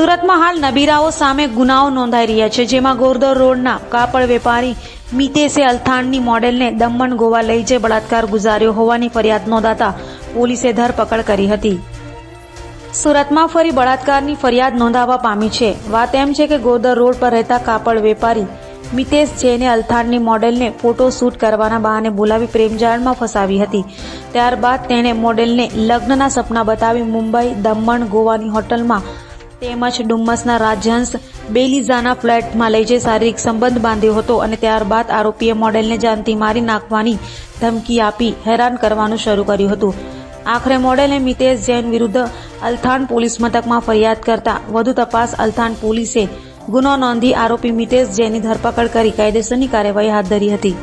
સુરતમાં હાલ નબીરાઓ સામે ગુનાઓ નોંધાઈ રહ્યા છે, જેમાં ગોરધર રોડના કાપડ વેપારી મિતેશે અલથાણની મોડેલને દમણ ગોવા લઈ જઈ બળાત્કાર ગુજાર્યો હોવાની ફરિયાદ નોંધાતા પોલીસે ધરપકડ કરી હતી। સુરતમાં ફરી બળાત્કારની ફરિયાદ નોંધાવા પામી છે। વાત એમ છે કે ગોરધર રોડ પર રહેતા કાપડ વેપારી મિતેશ જૈને અલથાણની મોડેલને ફોટો શૂટ કરવાના બહાને બોલાવી પ્રેમજાળમાં ફસાવી હતી। ત્યારબાદ તેણે મોડેલને લગ્નના સપના બતાવી મુંબઈ, દમણ, ગોવાની હોટલમાં તેમજ ડુમ્મસના રાજહંસ બેલીઝાના ફ્લેટમાં લઈ જઈ શારીરિક સંબંધ બાંધ્યો હતો અને ત્યારબાદ આરોપીએ મોડેલને જાનથી મારી નાખવાની ધમકી આપી હેરાન કરવાનું શરૂ કર્યું હતું। આખરે મોડેલે મિતેશ જૈન વિરુદ્ધ અલથાણ પોલીસ મથકમાં ફરિયાદ કરતા વધુ તપાસ અલથાણ પોલીસે ગુનો નોંધી આરોપી મિતેશ જૈનની ધરપકડ કરી કાયદેસરની કાર્યવાહી હાથ ધરી હતી।